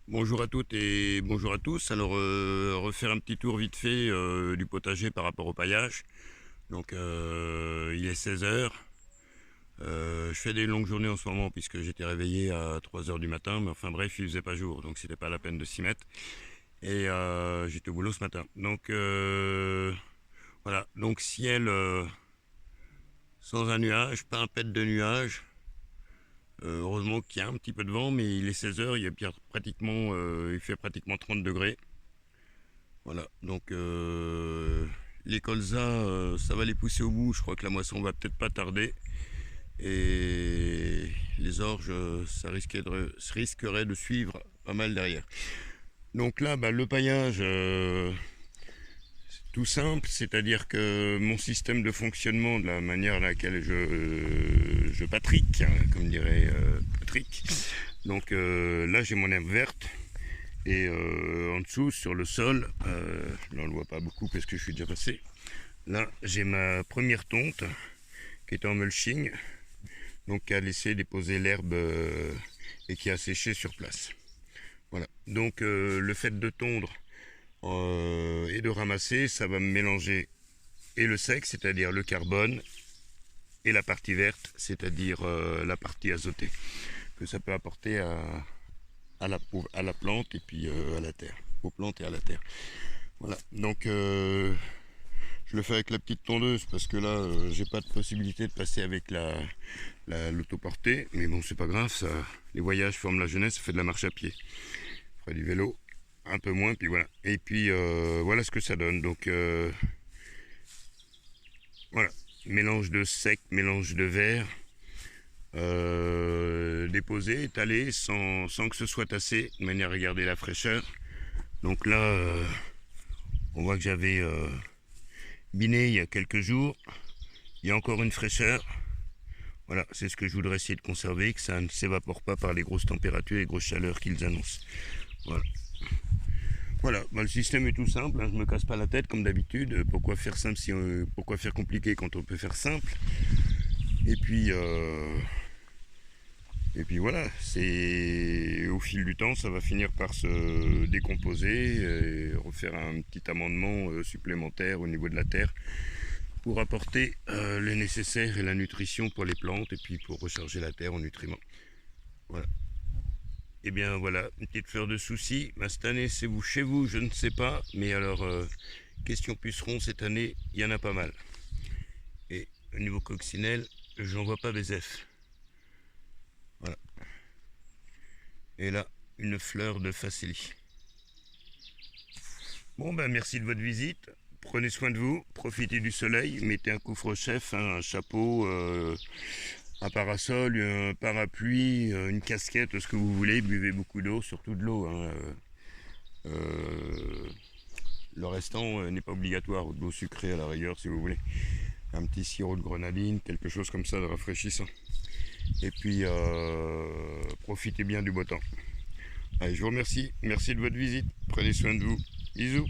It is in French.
Bonjour à toutes et bonjour à tous. Alors, refaire un petit tour vite fait du potager par rapport au paillage. Donc, il est 16 heures. Je fais des longues journées en ce moment puisque j'étais réveillé à 3 heures du matin, mais enfin bref, il faisait pas jour, donc c'était pas la peine de s'y mettre. Et j'étais au boulot ce matin. Donc, voilà. Donc, ciel sans un nuage, pas un pet de nuage. Heureusement qu'il y a un petit peu de vent, mais il est 16 heures, il fait pratiquement 30 degrés. Voilà, donc les colzas, ça va les pousser au bout. Je crois que la moisson va peut-être pas tarder. Et les orges, ça risquerait de suivre pas mal derrière. Donc là, le paillage, c'est tout simple, c'est-à-dire que mon système de fonctionnement, de la manière à laquelle je patrick, hein, comme dirait Patrick. Donc là, j'ai mon herbe verte. Et en dessous, sur le sol, là on ne le voit pas beaucoup parce que je suis déjà passé. Là, j'ai ma première tonte qui est en mulching, donc qui a laissé déposer l'herbe et qui a séché sur place. Voilà. Donc le fait de tondre et de ramasser, ça va me mélanger et le sec, c'est-à-dire le carbone, et la partie verte, c'est-à-dire la partie azotée, que ça peut apporter à la plante et puis à la terre, aux plantes et à la terre. Voilà, donc je le fais avec la petite tondeuse parce que là j'ai pas de possibilité de passer avec l'autoportée, mais bon c'est pas grave, ça, les voyages forment la jeunesse, ça fait de la marche à pied. Je ferai du vélo, un peu moins, puis voilà. Et puis voilà ce que ça donne. Donc voilà, mélange de sec, mélange de vert, déposé, étalé, sans que ce soit tassé, de manière à garder la fraîcheur. Donc là, on voit que j'avais biné il y a quelques jours. Il y a encore une fraîcheur. Voilà, c'est ce que je voudrais essayer de conserver, que ça ne s'évapore pas par les grosses températures et les grosses chaleurs qu'ils annoncent. Voilà. Voilà, le système est tout simple, hein, je ne me casse pas la tête comme d'habitude. Pourquoi faire simple pourquoi faire compliqué quand on peut faire simple. Et puis, voilà, c'est au fil du temps, ça va finir par se décomposer et refaire un petit amendement supplémentaire au niveau de la terre pour apporter le nécessaire et la nutrition pour les plantes et puis pour recharger la terre en nutriments. Voilà. Et bien voilà, une petite fleur de souci. Cette année, c'est vous chez vous, je ne sais pas, mais alors question puceron cette année, il y en a pas mal. Et au niveau coccinelle, j'en vois pas BZF. Voilà. Et là, une fleur de facélie. Bon merci de votre visite. Prenez soin de vous, profitez du soleil, mettez un couvre-chef, hein, un chapeau, un parasol, un parapluie, une casquette, ce que vous voulez, buvez beaucoup d'eau, surtout de l'eau. Hein, le restant n'est pas obligatoire, ou de l'eau sucrée à la rigueur si vous voulez. Un petit sirop de grenadine, quelque chose comme ça de rafraîchissant. Et puis profitez bien du beau temps. Allez, je vous remercie, merci de votre visite, prenez soin de vous, bisous.